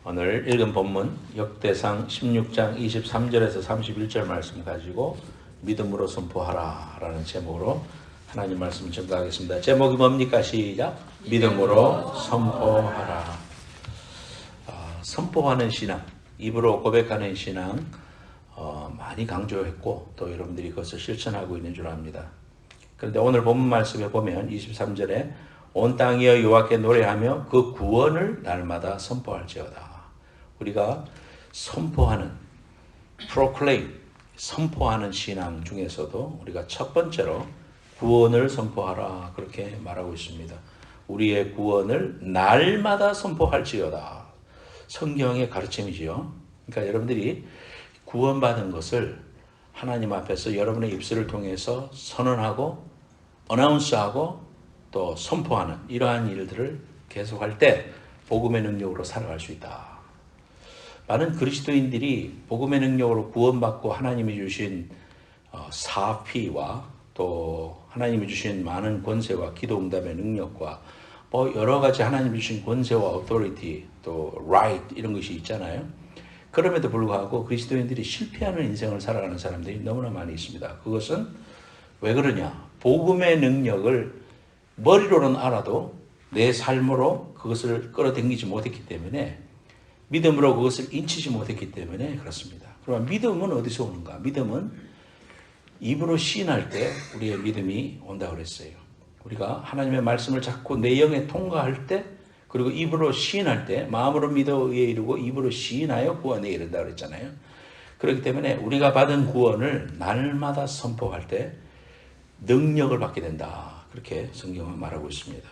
오늘 읽은 본문 역대상 16장 23절에서 31절 말씀 가지고 믿음으로 선포하라 라는 제목으로 하나님 말씀을 전가하겠습니다. 제목이 뭡니까? 시작! 믿음으로 선포하라. 선포하는 신앙, 입으로 고백하는 신앙 많이 강조했고 또 여러분들이 그것을 실천하고 있는 줄 압니다. 그런데 오늘 본문 말씀에 보면 23절에 온 땅이여 여호와께 노래하며 그 구원을 날마다 선포할지어다. 우리가 선포하는 proclaim, 선포하는 신앙 중에서도 우리가 첫 번째로 구원을 선포하라 그렇게 말하고 있습니다. 우리의 구원을 날마다 선포할지어다. 성경의 가르침이지요. 그러니까 여러분들이 구원받은 것을 하나님 앞에서 여러분의 입술을 통해서 선언하고 어나운스하고 또 선포하는 이러한 일들을 계속할 때 복음의 능력으로 살아갈 수 있다. 많은 그리스도인들이 복음의 능력으로 구원받고 하나님이 주신 사피와 또 하나님이 주신 많은 권세와 기도응답의 능력과 뭐 여러 가지 하나님이 주신 권세와 authority 또 right 이런 것이 있잖아요. 그럼에도 불구하고 그리스도인들이 실패하는 인생을 살아가는 사람들이 너무나 많이 있습니다. 그것은 왜 그러냐? 복음의 능력을 머리로는 알아도 내 삶으로 그것을 끌어당기지 못했기 때문에 믿음으로 그것을 인치지 못했기 때문에 그렇습니다. 그러면 믿음은 어디서 오는가? 믿음은 입으로 시인할 때 우리의 믿음이 온다고 그랬어요. 우리가 하나님의 말씀을 자꾸 내 영에 통과할 때 그리고 입으로 시인할 때 마음으로 믿어 의에 이르고 입으로 시인하여 구원에 이른다고 그랬잖아요. 그렇기 때문에 우리가 받은 구원을 날마다 선포할 때 능력을 받게 된다. 그렇게 성경은 말하고 있습니다.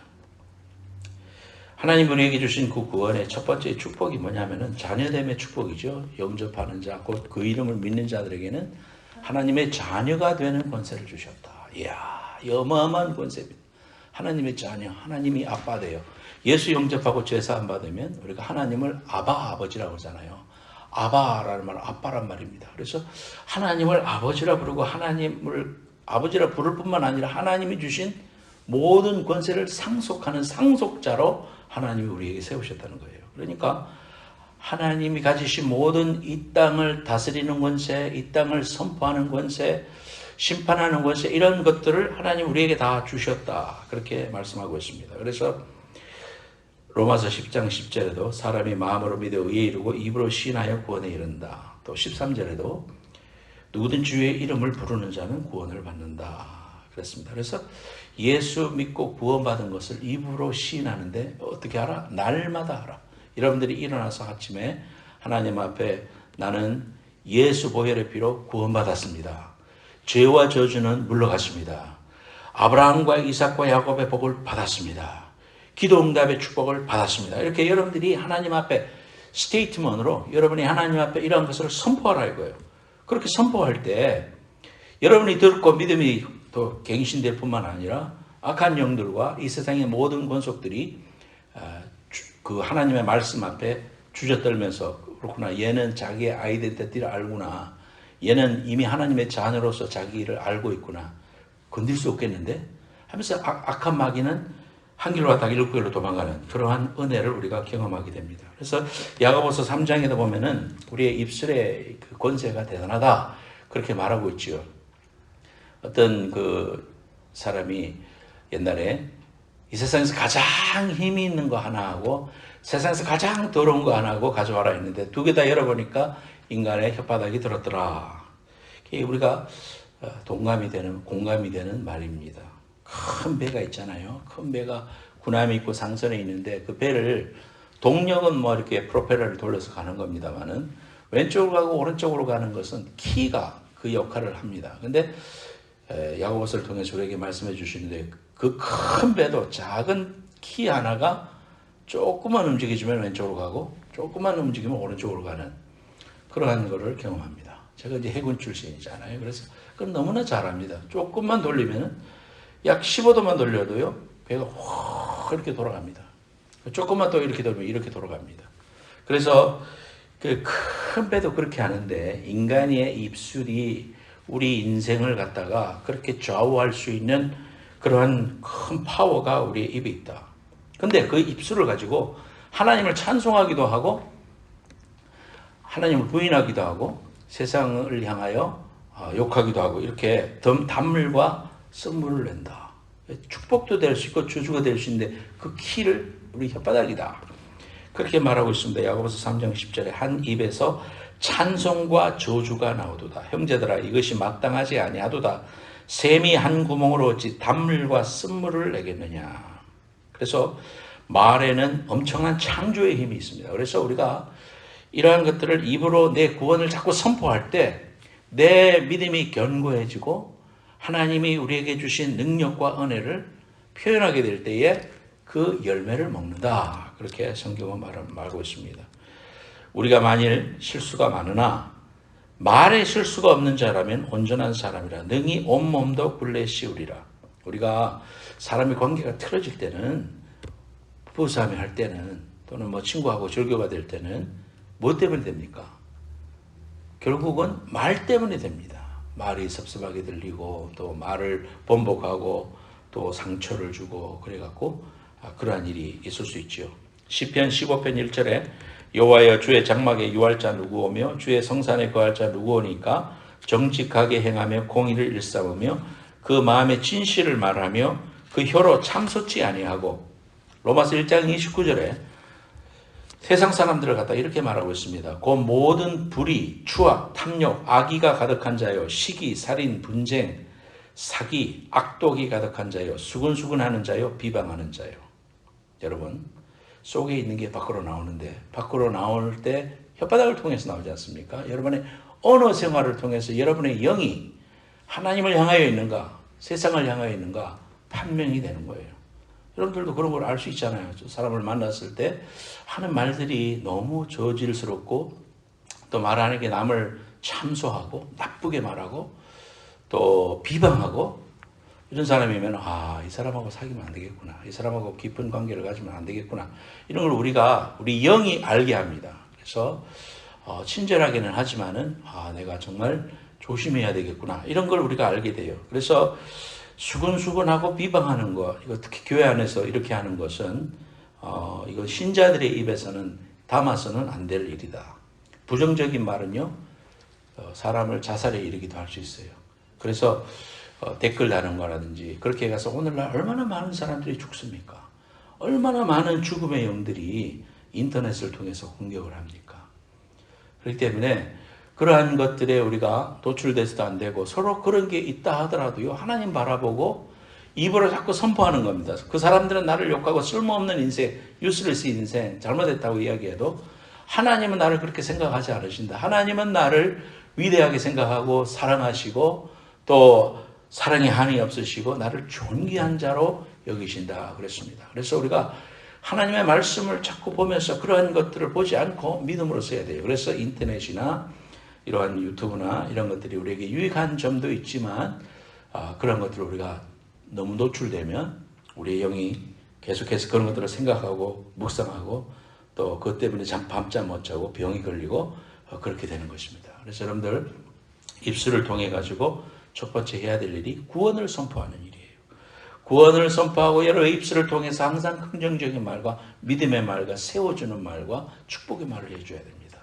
하나님 우리에게 주신 그 구원의 첫 번째 축복이 뭐냐면은 자녀됨의 축복이죠. 영접하는 자, 곧 그 이름을 믿는 자들에게는 하나님의 자녀가 되는 권세를 주셨다. 이야, 어마어마한 권세입니다. 하나님의 자녀, 하나님이 아빠 돼요. 예수 영접하고 죄사함 받으면 우리가 하나님을 아버지라고 하잖아요. 아바라는 말은 아빠란 말입니다. 그래서 하나님을 아버지라 부르고 하나님을 아버지라 부를 뿐만 아니라 하나님이 주신 모든 권세를 상속하는 상속자로 하나님이 우리에게 세우셨다는 거예요. 그러니까 하나님이 가지신 모든 이 땅을 다스리는 권세, 이 땅을 선포하는 권세, 심판하는 권세 이런 것들을 하나님 우리에게 다 주셨다. 그렇게 말씀하고 있습니다. 그래서 로마서 10장 10절에도 사람이 마음으로 믿어 의에 이르고 입으로 시인하여 구원에 이른다. 또 13절에도 누구든 주의 이름을 부르는 자는 구원을 받는다. 그랬습니다. 그래서 예수 믿고 구원받은 것을 입으로 시인하는데 어떻게 하라? 날마다 하라. 여러분들이 일어나서 아침에 하나님 앞에 나는 예수 보혈의 피로 구원받았습니다. 죄와 저주는 물러갔습니다. 아브라함과 이삭과 야곱의 복을 받았습니다. 기도응답의 축복을 받았습니다. 이렇게 여러분들이 하나님 앞에 스테이트먼으로 여러분이 하나님 앞에 이러한 것을 선포하라 이거예요. 그렇게 선포할 때 여러분이 듣고 믿음이 또 갱신될 뿐만 아니라 악한 영들과 이 세상의 모든 권속들이 그 하나님의 말씀 앞에 주저떨면서 그렇구나, 얘는 자기의 아이덴티티를 알구나, 얘는 이미 하나님의 자녀로서 자기를 알고 있구나, 건들 수 없겠는데 하면서 악한 마귀는 한 길로 갔다가 일곱 길로 도망가는 그러한 은혜를 우리가 경험하게 됩니다. 그래서 야고보서 3장에도 보면은 우리의 입술의 그 권세가 대단하다 그렇게 말하고 있지요. 어떤 그 사람이 옛날에 이 세상에서 가장 힘이 있는 거 하나 하고 세상에서 가장 더러운 거 하나 하고 가져와라 했는데 두 개 다 열어보니까 인간의 혓바닥이 들었더라. 우리가 동감이 되는, 공감이 되는 말입니다. 큰 배가 있잖아요. 큰 배가 군함이 있고 상선에 있는데 그 배를 동력은 뭐 이렇게 프로펠러를 돌려서 가는 겁니다만은 왼쪽으로 가고 오른쪽으로 가는 것은 키가 그 역할을 합니다. 근데 야고보서를 통해서 우리에게 말씀해 주시는데 그 큰 배도 작은 키 하나가 조금만 움직이면 왼쪽으로 가고 조금만 움직이면 오른쪽으로 가는 그러한 거를 경험합니다. 제가 이제 해군 출신이잖아요. 그래서 그건 너무나 잘합니다. 조금만 돌리면은 약 15도만 돌려도요 배가 확 이렇게 돌아갑니다. 조금만 또 이렇게 돌면 이렇게 돌아갑니다. 그래서 그 큰 배도 그렇게 하는데 인간의 입술이 우리 인생을 갖다가 그렇게 좌우할 수 있는 그러한 큰 파워가 우리의 입에 있다. 근데 그 입술을 가지고 하나님을 찬송하기도 하고 하나님을 부인하기도 하고 세상을 향하여 욕하기도 하고 이렇게 단물과 쓴물을 낸다. 축복도 될 수 있고 저주가 될 수 있는데 그 키를 우리 혓바닥이다. 그렇게 말하고 있습니다. 야고보서 3장 10절에 한 입에서 찬송과 저주가 나오도다. 형제들아 이것이 마땅하지 아니하도다. 샘이 한 구멍으로 어찌 단물과 쓴물을 내겠느냐. 그래서 말에는 엄청난 창조의 힘이 있습니다. 그래서 우리가 이러한 것들을 입으로 내 구원을 자꾸 선포할 때 내 믿음이 견고해지고 하나님이 우리에게 주신 능력과 은혜를 표현하게 될 때에 그 열매를 먹는다. 그렇게 성경은 말하고 있습니다. 우리가 만일 실수가 많으나 말에 실수가 없는 자라면 온전한 사람이라 능히 온몸도 굴레 씌우리라. 우리가 사람의 관계가 틀어질 때는 부부싸움이 할 때는 또는 뭐 친구하고 절교가 될 때는 뭐 때문에 됩니까? 결국은 말 때문에 됩니다. 말이 섭섭하게 들리고 또 말을 번복하고 또 상처를 주고 그래갖고 그러한 일이 있을 수 있죠. 시편 15편 1절에 여호와여 주의 장막에 유할 자 누구 오며 주의 성산에 거할 자 누구 오니까 정직하게 행하며 공의를 일삼으며 그 마음에 진실을 말하며 그 혀로 참소치 아니하고. 로마서 1장 29절에 세상 사람들을 갖다 이렇게 말하고 있습니다. 곧 모든 불의, 추악, 탐욕, 악의가 가득한 자요 시기, 살인, 분쟁, 사기, 악독이 가득한 자요 수근수근하는 자요 비방하는 자요. 여러분 속에 있는 게 밖으로 나오는데 밖으로 나올 때 혓바닥을 통해서 나오지 않습니까? 여러분의 언어 생활을 통해서 여러분의 영이 하나님을 향하여 있는가 세상을 향하여 있는가 판명이 되는 거예요. 여러분들도 그런 걸 알 수 있잖아요. 사람을 만났을 때 하는 말들이 너무 저질스럽고 또 말하는 게 남을 참소하고 나쁘게 말하고 또 비방하고 이런 사람이면 이 사람하고 사귀면 안 되겠구나. 이 사람하고 깊은 관계를 가지면 안 되겠구나. 이런 걸 우리 영이 알게 합니다. 그래서 친절하게는 하지만은 내가 정말 조심해야 되겠구나. 이런 걸 우리가 알게 돼요. 그래서 수근수근하고 비방하는 것, 이거 특히 교회 안에서 이렇게 하는 것은 이거 신자들의 입에서는 담아서는 안 될 일이다. 부정적인 말은요 사람을 자살에 이르기도 할 수 있어요. 그래서 댓글 다는 거라든지 그렇게 가서 오늘날 얼마나 많은 사람들이 죽습니까? 얼마나 많은 죽음의 영들이 인터넷을 통해서 공격을 합니까? 그렇기 때문에 그러한 것들에 우리가 노출돼서도 안 되고 서로 그런 게 있다 하더라도요 하나님 바라보고 입으로 자꾸 선포하는 겁니다. 그 사람들은 나를 욕하고 쓸모없는 인생, 유스레스 인생, 잘못했다고 이야기해도 하나님은 나를 그렇게 생각하지 않으신다. 하나님은 나를 위대하게 생각하고 사랑하시고 또 사랑에 한이 없으시고 나를 존귀한 자로 여기신다 그랬습니다. 그래서 우리가 하나님의 말씀을 자꾸 보면서 그러한 것들을 보지 않고 믿음으로 써야 돼요. 그래서 인터넷이나 이러한 유튜브나 이런 것들이 우리에게 유익한 점도 있지만 그런 것들을 우리가 너무 노출되면 우리의 영이 계속해서 그런 것들을 생각하고 묵상하고 또 그것 때문에 밤잠 못 자고 병이 걸리고 그렇게 되는 것입니다. 그래서 여러분들 입술을 통해 가지고 첫 번째 해야 될 일이 구원을 선포하는 일이에요. 구원을 선포하고 여러 입술을 통해서 항상 긍정적인 말과 믿음의 말과 세워주는 말과 축복의 말을 해줘야 됩니다.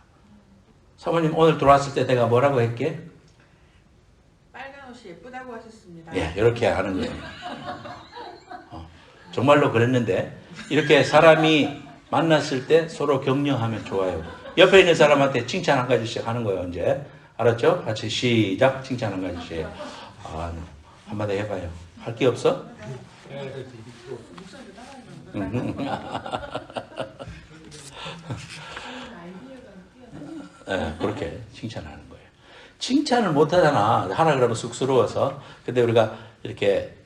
사모님 오늘 들어왔을 때 내가 뭐라고 했게? 빨간 옷이 예쁘다고 하셨습니다. 예, 이렇게 하는 거예요. 정말로 그랬는데 이렇게 사람이 만났을 때 서로 격려하면 좋아요. 옆에 있는 사람한테 칭찬 한 가지씩 하는 거예요. 이제 알았죠? 같이 시작. 칭찬 한 가지씩. 한마디 해봐요. 할 게 없어? 네, 그렇게 칭찬하는 거예요. 칭찬을 못하잖아. 하라 그러면 쑥스러워서. 근데 우리가 이렇게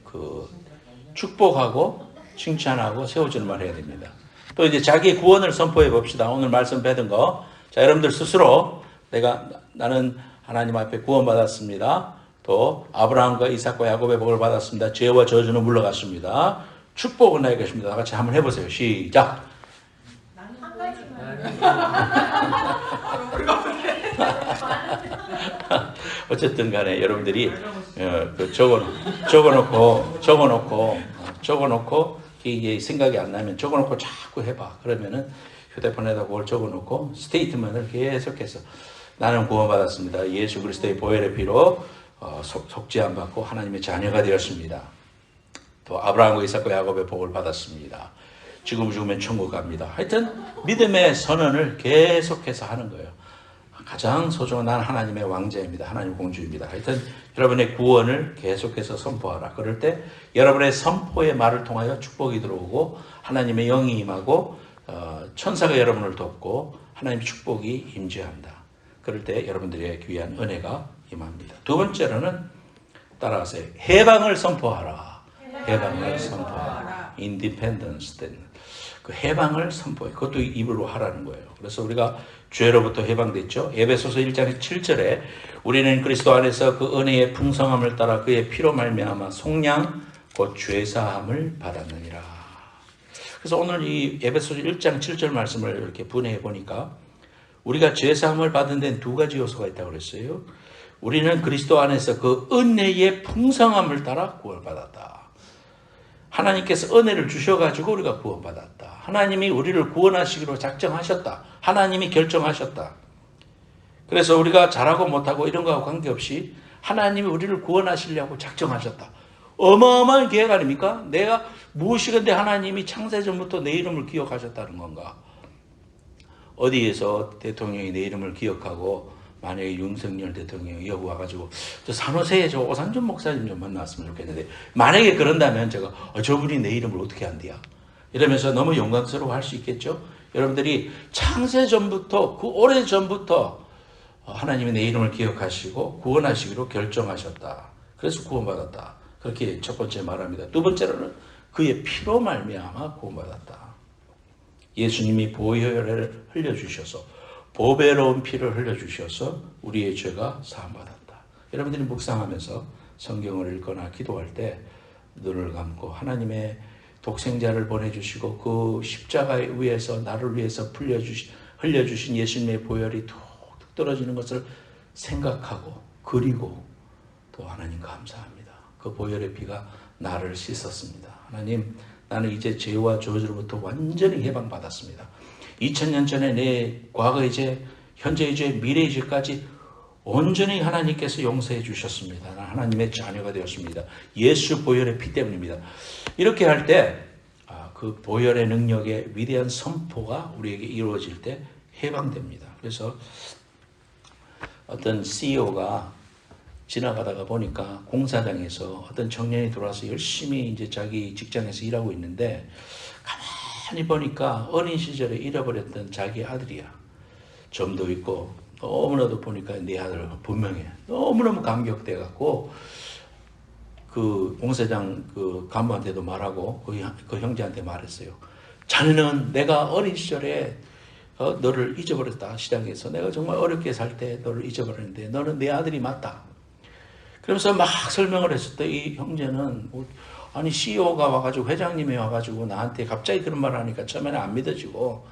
축복하고 칭찬하고 세워주는 말 해야 됩니다. 또 이제 자기 구원을 선포해 봅시다. 오늘 말씀 배운 거. 자, 여러분들 스스로 나는 하나님 앞에 구원받았습니다. 또 아브라함과 이삭과 야곱의 복을 받았습니다. 죄와 저주는 물러갔습니다. 축복은 나의 것입니다. 다 같이 한번 해보세요. 시작. 한 가지만. 어쨌든 간에 여러분들이 적어놓고 이게 생각이 안 나면 적어놓고 자꾸 해봐. 그러면은 휴대폰에다 그걸 적어놓고 스테이트먼을 계속해서 나는 구원받았습니다. 예수 그리스도의 보혈의 피로 속죄함 받고 하나님의 자녀가 되었습니다. 또 아브라함과 이삭과 야곱의 복을 받았습니다. 지금 죽으면 천국 갑니다. 하여튼 믿음의 선언을 계속해서 하는 거예요. 가장 소중한 난 하나님의 왕자입니다. 하나님 공주입니다. 하여튼 여러분의 구원을 계속해서 선포하라. 그럴 때 여러분의 선포의 말을 통하여 축복이 들어오고 하나님의 영이 임하고 천사가 여러분을 돕고 하나님의 축복이 임재한다. 그럴 때 여러분들의 귀한 은혜가 임합니다. 두 번째로는 따라가세요. 해방을 선포하라. 해방을 선포하라. 인디펜던스. 그 해방을 선포해. 그것도 입으로 하라는 거예요. 그래서 우리가 죄로부터 해방됐죠. 에베소서 1장 7절에 우리는 그리스도 안에서 그 은혜의 풍성함을 따라 그의 피로 말미암아 속량 곧 죄사함을 받았느니라. 그래서 오늘 이 에베소서 1장 7절 말씀을 이렇게 분해해 보니까 우리가 죄사함을 받은 데는 두 가지 요소가 있다고 그랬어요. 우리는 그리스도 안에서 그 은혜의 풍성함을 따라 구원받았다. 하나님께서 은혜를 주셔가지고 우리가 구원받았다. 하나님이 우리를 구원하시기로 작정하셨다. 하나님이 결정하셨다. 그래서 우리가 잘하고 못하고 이런 거하고 관계없이 하나님이 우리를 구원하시려고 작정하셨다. 어마어마한 계획 아닙니까? 내가 무엇이건데 하나님이 창세전부터 내 이름을 기억하셨다는 건가? 어디에서 대통령이 내 이름을 기억하고 만약에 윤석열 대통령이 여기 와가지고 저 산호세에 저 오산준 목사님 좀 만났으면 좋겠는데 만약에 그런다면 제가 저분이 내 이름을 어떻게 안디야? 이러면서 너무 영광스러워 할 수 있겠죠? 여러분들이 창세전부터 그 오래전부터 하나님이 내 이름을 기억하시고 구원하시기로 결정하셨다. 그래서 구원받았다. 그렇게 첫 번째 말합니다. 두 번째로는 그의 피로 말미암아 구원받았다. 예수님이 보혈을 흘려주셔서 보배로운 피를 흘려주셔서 우리의 죄가 사함받았다. 여러분들이 묵상하면서 성경을 읽거나 기도할 때 눈을 감고 하나님의 독생자를 보내주시고 그 십자가 위에서 나를 위해서 흘려주신 예수님의 보혈이 툭툭 떨어지는 것을 생각하고 그리고 또 하나님 감사합니다. 그 보혈의 피가 나를 씻었습니다. 하나님 나는 이제 죄와 저주로부터 완전히 해방받았습니다. 2000년 전에 내 과거의 죄, 현재의 죄, 미래의 죄까지 온전히 하나님께서 용서해 주셨습니다. 나는 하나님의 자녀가 되었습니다. 예수 보혈의 피 때문입니다. 이렇게 할 때 그 보혈의 능력의 위대한 선포가 우리에게 이루어질 때 해방됩니다. 그래서 어떤 CEO가 지나가다가 보니까 공사장에서 어떤 청년이 들어와서 열심히 이제 자기 직장에서 일하고 있는데 가만히 보니까 어린 시절에 잃어버렸던 자기 아들이야. 점도 있고 너무나도 보니까 내 아들 분명해. 너무너무 감격돼 갖고 그 공사장 그 간부한테도 말하고 그 형제한테 말했어요. 자네는 내가 어린 시절에 너를 잊어버렸다. 시장에서 내가 정말 어렵게 살 때 너를 잊어버렸는데 너는 내 아들이 맞다. 그러면서 막 설명을 했을 때 이 형제는 아니 CEO가 와가지고 회장님이 와가지고 나한테 갑자기 그런 말을 하니까 처음에는 안 믿어지고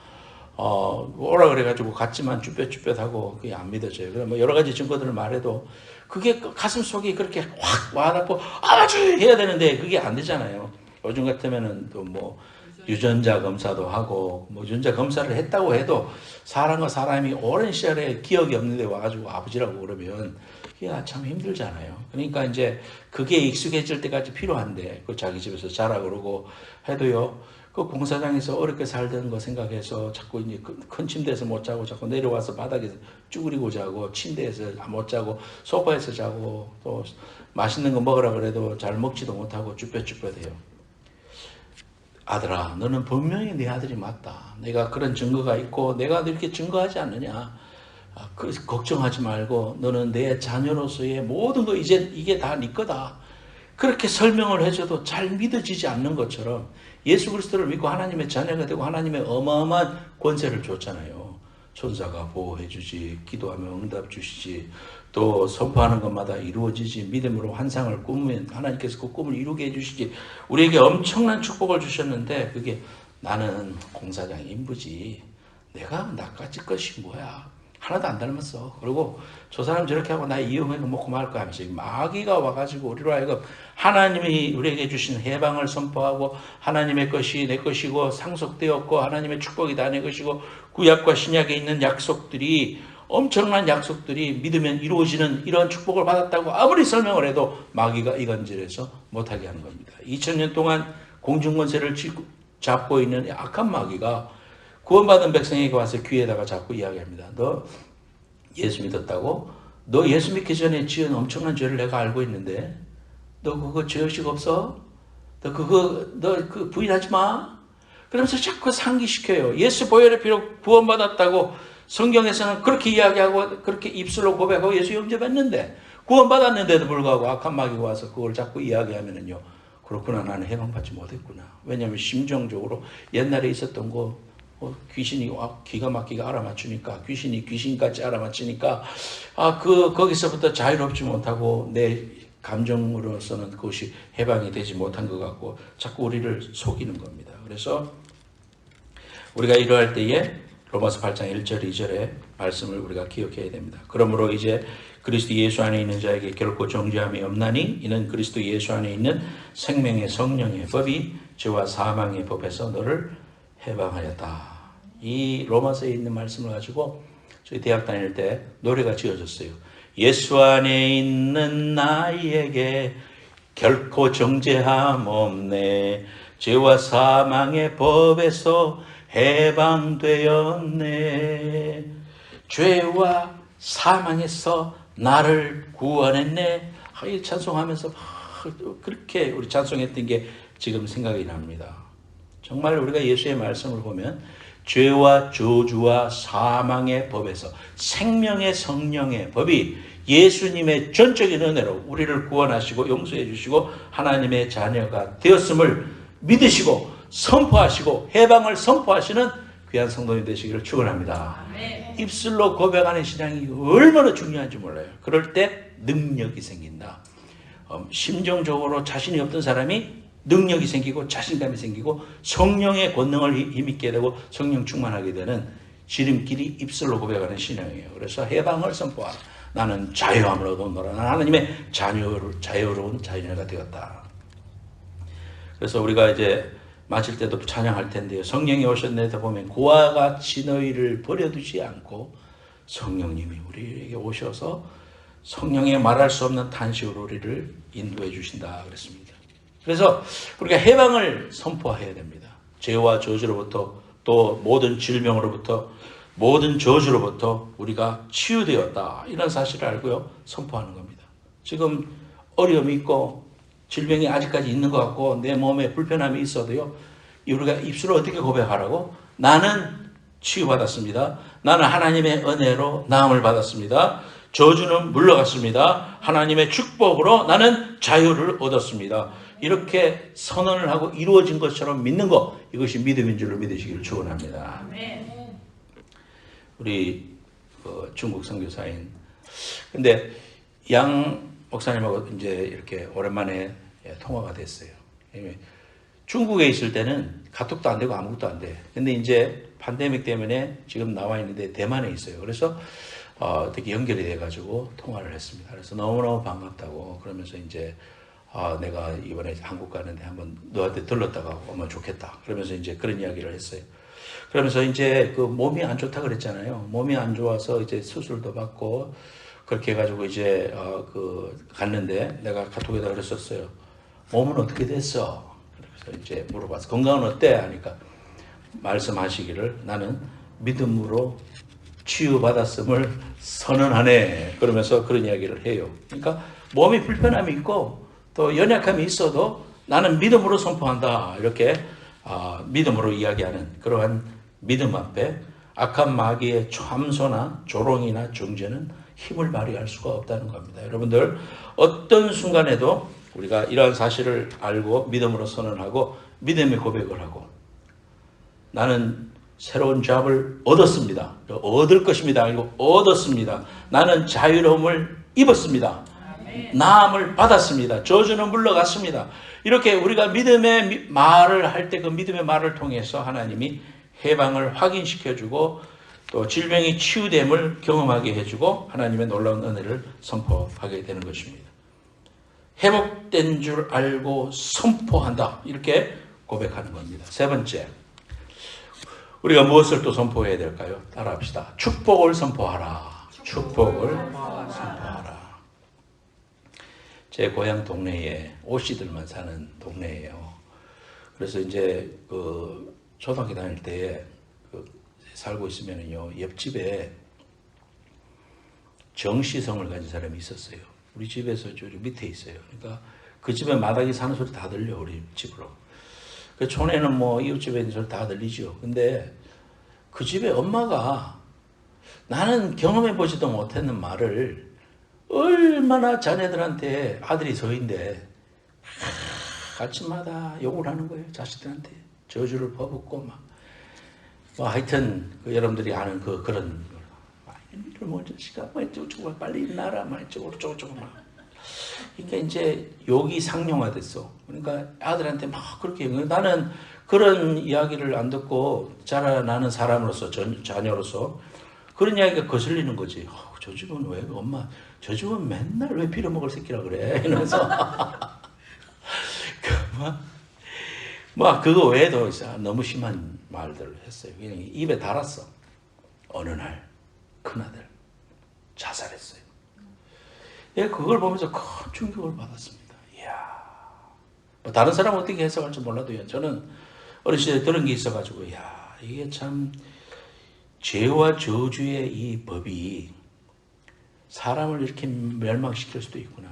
오라 그래가지고 갔지만 쭈뼛쭈뼛하고 그게 안 믿어져요. 그래서 뭐 여러 가지 증거들을 말해도 그게 가슴 속이 그렇게 확 와닿고 아버지 해야 되는데 그게 안 되잖아요. 요즘 같으면은 또 뭐 유전자 검사도 하고 뭐 유전자 검사를 했다고 해도 사람과 사람이 오랜 시절에 기억이 없는데 와가지고 아버지라고 그러면 그게 참 힘들잖아요. 그러니까 이제 그게 익숙해질 때까지 필요한데 그 자기 집에서 자라 그러고 해도요. 그 공사장에서 어렵게 살던 거 생각해서 자꾸 이제 큰 침대에서 못 자고 자꾸 내려와서 바닥에서 쭈그리고 자고 침대에서 못 자고 소파에서 자고 또 맛있는 거 먹으라 그래도 잘 먹지도 못하고 쭈뼛쭈뼛해요. 아들아, 너는 분명히 네 아들이 맞다. 내가 그런 증거가 있고 내가 이렇게 증거하지 않느냐. 그래서 걱정하지 말고 너는 내 자녀로서의 모든 거 이제 이게 다 네 거다. 그렇게 설명을 해줘도 잘 믿어지지 않는 것처럼 예수 그리스도를 믿고 하나님의 자녀가 되고 하나님의 어마어마한 권세를 줬잖아요. 천사가 보호해 주지, 기도하면 응답 주시지, 또 선포하는 것마다 이루어지지, 믿음으로 환상을 꾸면 하나님께서 그 꿈을 이루게 해주시지, 우리에게 엄청난 축복을 주셨는데 그게 나는 공사장 인부지, 내가 나까지 것이 뭐야. 하나도 안 닮았어. 그리고 저 사람 저렇게 하고 나 이용해 먹고 말 거 하면서 마귀가 와가지고 우리로 하여금 하나님이 우리에게 주신 해방을 선포하고 하나님의 것이 내 것이고 상속되었고 하나님의 축복이 다 내 것이고 구약과 신약에 있는 약속들이 엄청난 약속들이 믿으면 이루어지는 이런 축복을 받았다고 아무리 설명을 해도 마귀가 이간질해서 못하게 하는 겁니다. 2000년 동안 공중권세를 잡고 있는 악한 마귀가 구원받은 백성에게 와서 귀에다가 자꾸 이야기합니다. 너 예수 믿었다고? 너 예수 믿기 전에 지은 엄청난 죄를 내가 알고 있는데 너 그거 죄의식 없어? 너 그 부인하지 마? 그러면서 자꾸 상기시켜요. 예수 보혈의 피로 구원받았다고 성경에서는 그렇게 이야기하고 그렇게 입술로 고백하고 예수 영접했는데 구원받았는데도 불구하고 악한 마귀가 와서 그걸 자꾸 이야기하면은요. 그렇구나, 나는 해방받지 못했구나. 왜냐하면 심정적으로 옛날에 있었던 거 귀신이 기가 막히게 알아맞추니까 귀신이 귀신같이 알아맞히니까 거기서부터 자유롭지 못하고 내 감정으로서는 그것이 해방이 되지 못한 것 같고 자꾸 우리를 속이는 겁니다. 그래서 우리가 이러할 때에 로마서 8장 1절 2절의 말씀을 우리가 기억해야 됩니다. 그러므로 이제 그리스도 예수 안에 있는 자에게 결코 정죄함이 없나니 이는 그리스도 예수 안에 있는 생명의 성령의 법이 죄와 사망의 법에서 너를 해방하였다. 이 로마서에 있는 말씀을 가지고 저희 대학 다닐 때 노래가 지어졌어요. 예수 안에 있는 나에게 결코 정죄함 없네. 죄와 사망의 법에서 해방되었네. 죄와 사망에서 나를 구원했네. 이 찬송하면서 그렇게 우리 찬송했던 게 지금 생각이 납니다. 정말 우리가 예수의 말씀을 보면 죄와 저주와 사망의 법에서 생명의 성령의 법이 예수님의 전적인 은혜로 우리를 구원하시고 용서해 주시고 하나님의 자녀가 되었음을 믿으시고 선포하시고 해방을 선포하시는 귀한 성도님 되시기를 축원합니다. 입술로 고백하는 신앙이 얼마나 중요한지 몰라요. 그럴 때 능력이 생긴다. 심정적으로 자신이 없던 사람이 능력이 생기고 자신감이 생기고 성령의 권능을 힘있게 되고 성령 충만하게 되는 지름길이 입술로 고백하는 신앙이에요. 그래서 해방을 선포하라. 나는 자유함을 얻었노라. 나는 하나님의 자유로운 자녀가 되었다. 그래서 우리가 이제 마칠 때도 찬양할 텐데요. 성령이 오셨네에서 보면 그와 같이 너희를 버려두지 않고 성령님이 우리에게 오셔서 성령의 말할 수 없는 탄식으로 우리를 인도해 주신다 그랬습니다. 그래서 우리가 해방을 선포해야 됩니다. 죄와 저주로부터 또 모든 질병으로부터 모든 저주로부터 우리가 치유되었다. 이런 사실을 알고요. 선포하는 겁니다. 지금 어려움이 있고 질병이 아직까지 있는 것 같고 내 몸에 불편함이 있어도요. 우리가 입술로 어떻게 고백하라고? 나는 치유받았습니다. 나는 하나님의 은혜로 나음을 받았습니다. 저주는 물러갔습니다. 하나님의 축복으로 나는 자유를 얻었습니다. 이렇게 선언을 하고 이루어진 것처럼 믿는 것, 이것이 믿음인 줄로 믿으시기를 축원합니다. 우리 중국 선교사인 근데 양 목사님하고 이제 이렇게 오랜만에 통화가 됐어요. 중국에 있을 때는 카톡도 안 되고 아무것도 안 돼. 근데 이제 팬데믹 때문에 지금 나와 있는데 대만에 있어요. 그래서 어떻게 연결이 돼가지고 통화를 했습니다. 그래서 너무너무 반갑다고 그러면서 이제 내가 이번에 한국 가는데 한번 너한테 들렀다가 오면 좋겠다. 그러면서 이제 그런 이야기를 했어요. 그러면서 이제 그 몸이 안 좋다 그랬잖아요. 몸이 안 좋아서 이제 수술도 받고 그렇게 해가지고 이제 갔는데 내가 카톡에다 그랬었어요. 몸은 어떻게 됐어? 그래서 이제 물어봤어. 건강은 어때? 하니까 말씀하시기를 나는 믿음으로 치유받았음을 선언하네. 그러면서 그런 이야기를 해요. 그러니까 몸이 불편함이 있고 또 연약함이 있어도 나는 믿음으로 선포한다. 이렇게 믿음으로 이야기하는 그러한 믿음 앞에 악한 마귀의 함소나 조롱이나 정죄는 힘을 발휘할 수가 없다는 겁니다. 여러분들 어떤 순간에도 우리가 이러한 사실을 알고 믿음으로 선언하고 믿음의 고백을 하고 나는 새로운 잡을 얻었습니다. 얻을 것입니다. 아니고 얻었습니다. 나는 자유로움을 입었습니다. 나음을 받았습니다. 저주는 물러갔습니다. 이렇게 우리가 믿음의 말을 할 때 그 믿음의 말을 통해서 하나님이 해방을 확인시켜주고 또 질병이 치유됨을 경험하게 해주고 하나님의 놀라운 은혜를 선포하게 되는 것입니다. 회복된 줄 알고 선포한다. 이렇게 고백하는 겁니다. 세 번째, 우리가 무엇을 또 선포해야 될까요? 따라합시다. 축복을 선포하라. 축복을 선포하라. 제 고향 동네에 오씨들만 사는 동네예요. 그래서 이제 그 초등학교 다닐 때 살고 있으면요, 옆집에 정씨성을 가진 사람이 있었어요. 우리 집에서 저 밑에 있어요. 그러니까 그 집에 마당에 사는 소리 다 들려, 우리 집으로. 그 촌에는 뭐 이웃집에 있는 소리 다 들리죠. 근데 그 집에 엄마가 나는 경험해보지도 못했는 말을 얼마나 자녀들한테, 아들이 저인데 아침마다 욕을 하는 거예요. 자식들한테 저주를 퍼붓고 막. 뭐 하여튼 그 여러분들이 아는 그런 이를 뭐 자식아 뭐 이쪽으로 빨리 일나라 막 이쪽으로 막. 그러니까 이제 욕이 상용화됐어. 그러니까 아들한테 막 그렇게 나는 그런 이야기를 안 듣고 자라나는 사람으로서 자녀로서 그런 이야기가 거슬리는 거지. 저 집은 왜 엄마 저 집은 맨날 왜 빌어먹을 새끼라 그래 이러면서 뭐 그거 외에도 너무 심한 말들을 했어요. 그냥 입에 달았어. 어느 날 큰아들 자살했어요. 예, 그걸 보면서 큰 충격을 받았습니다. 이야, 뭐 다른 사람은 어떻게 해석할지 몰라도요. 저는 어린 시절에 들은 게 있어가지고, 이야, 이게 참 죄와 저주의 이 법이 사람을 이렇게 멸망시킬 수도 있구나.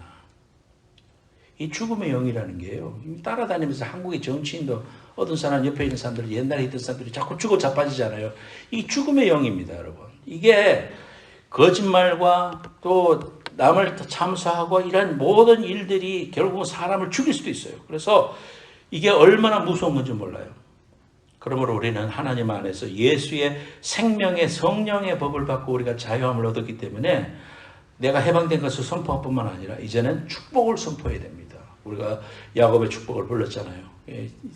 이 죽음의 영이라는 게요. 따라다니면서 한국의 정치인도 어떤 사람 옆에 있는 사람들이 옛날에 있던 사람들이 자꾸 죽어 자빠지잖아요. 이 죽음의 영입니다, 여러분. 이게 거짓말과 또 남을 참소하고 이런 모든 일들이 결국은 사람을 죽일 수도 있어요. 그래서 이게 얼마나 무서운 건지 몰라요. 그러므로 우리는 하나님 안에서 예수의 생명의 성령의 법을 받고 우리가 자유함을 얻었기 때문에 내가 해방된 것을 선포할 뿐만 아니라 이제는 축복을 선포해야 됩니다. 우리가 야곱의 축복을 불렀잖아요.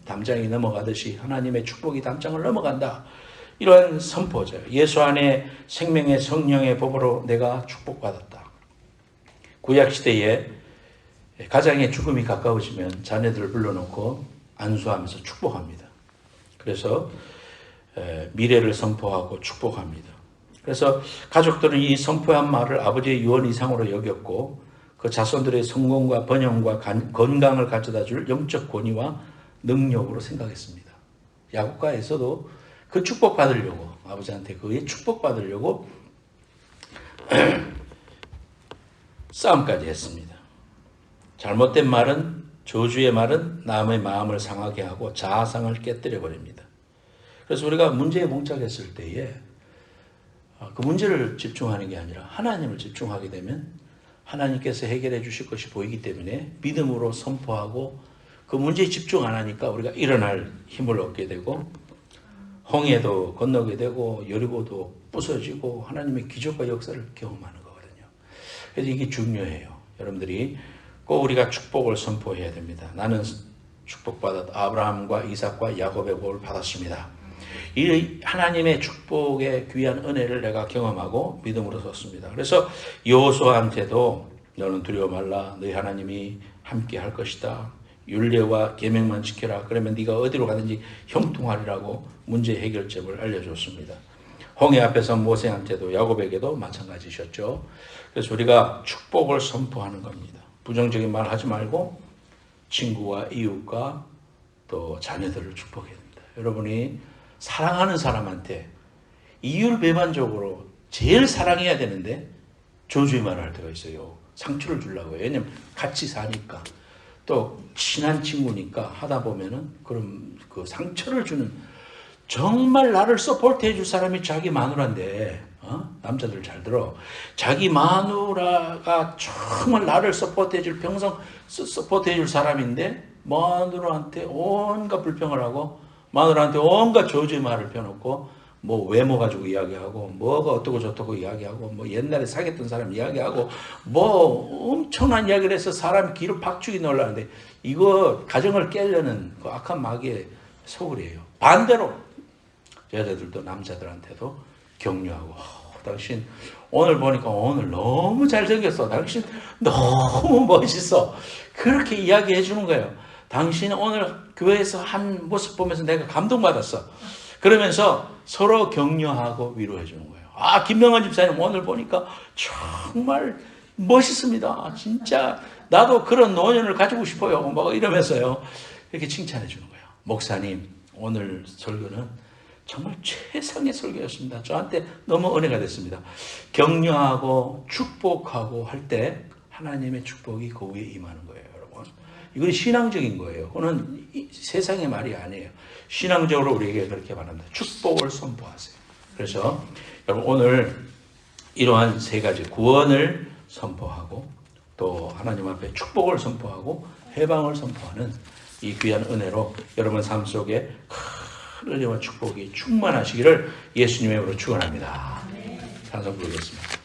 담장이 넘어가듯이 하나님의 축복이 담장을 넘어간다. 이러한 선포죠. 예수 안에 생명의 성령의 법으로 내가 축복받았다. 구약시대에 가장의 죽음이 가까워지면 자녀들을 불러놓고 안수하면서 축복합니다. 그래서 미래를 선포하고 축복합니다. 그래서 가족들은 이 선포한 말을 아버지의 유언 이상으로 여겼고 그 자손들의 성공과 번영과 건강을 가져다 줄 영적 권위와 능력으로 생각했습니다. 야곱가에서도 그 축복 받으려고 아버지한테 그의 축복 받으려고 싸움까지 했습니다. 잘못된 말은 저주의 말은 남의 마음을 상하게 하고 자아상을 깨뜨려 버립니다. 그래서 우리가 문제에 봉착했을 때에 그 문제를 집중하는 게 아니라 하나님을 집중하게 되면 하나님께서 해결해 주실 것이 보이기 때문에 믿음으로 선포하고 그 문제에 집중 안 하니까 우리가 일어날 힘을 얻게 되고 홍해도 건너게 되고 여리고도 부서지고 하나님의 기적과 역사를 경험하는 거거든요. 그래서 이게 중요해요. 여러분들이 꼭 우리가 축복을 선포해야 됩니다. 나는 축복받았다. 아브라함과 이삭과 야곱의 복을 받았습니다. 이 하나님의 축복의 귀한 은혜를 내가 경험하고 믿음으로 섰습니다. 그래서 여호수아한테도 너는 두려워 말라. 너희 하나님이 함께 할 것이다. 율례와 계명만 지켜라. 그러면 네가 어디로 가든지 형통하리라고 문제 해결책을 알려줬습니다. 홍해 앞에서 모세한테도 야곱에게도 마찬가지셨죠. 그래서 우리가 축복을 선포하는 겁니다. 부정적인 말 하지 말고 친구와 이웃과 또 자녀들을 축복해야 됩니다. 여러분이 사랑하는 사람한테 이율배반적으로 제일 사랑해야 되는데 저주의 말을 할 때가 있어요. 상처를 주려고 해요. 왜냐면 같이 사니까 또 친한 친구니까 하다 보면은 그럼 그 상처를 주는 정말 나를 서포트해 줄 사람이 자기 마누라인데 남자들 잘 들어. 자기 마누라가 정말 나를 서포트해 줄 평생 서포트해 줄 사람인데 마누라한테 온갖 불평을 하고 마누라한테 온갖 저주의 말을 펴놓고 뭐 외모 가지고 이야기하고 뭐가 어떻고 저떻고 이야기하고 뭐 옛날에 사귀었던 사람 이야기하고 뭐 엄청난 이야기를 해서 사람이 귀를 박죽이 놀라는데 이거 가정을 깨려는 그 악한 마귀의 소굴이에요. 반대로 여자들도 남자들한테도 격려하고 당신 오늘 보니까 오늘 너무 잘생겼어. 당신 너무 멋있어. 그렇게 이야기해 주는 거예요. 당신 오늘 교회에서 한 모습 보면서 내가 감동받았어. 그러면서 서로 격려하고 위로해 주는 거예요. 아, 김명환 집사님 오늘 보니까 정말 멋있습니다. 진짜 나도 그런 노년을 가지고 싶어요. 막 이러면서요. 이렇게 칭찬해 주는 거예요. 목사님, 오늘 설교는 정말 최상의 설교였습니다. 저한테 너무 은혜가 됐습니다. 격려하고 축복하고 할 때 하나님의 축복이 그 위에 임하는 거예요, 여러분. 이건 신앙적인 거예요. 그거는 세상의 말이 아니에요. 신앙적으로 우리에게 그렇게 말합니다. 축복을 선포하세요. 그래서 여러분 오늘 이러한 세 가지 구원을 선포하고 또 하나님 앞에 축복을 선포하고 해방을 선포하는 이 귀한 은혜로 여러분 삶 속에 큰 은혜와 축복이 충만하시기를 예수님의 이름으로 축원합니다. 찬송 부르겠습니다.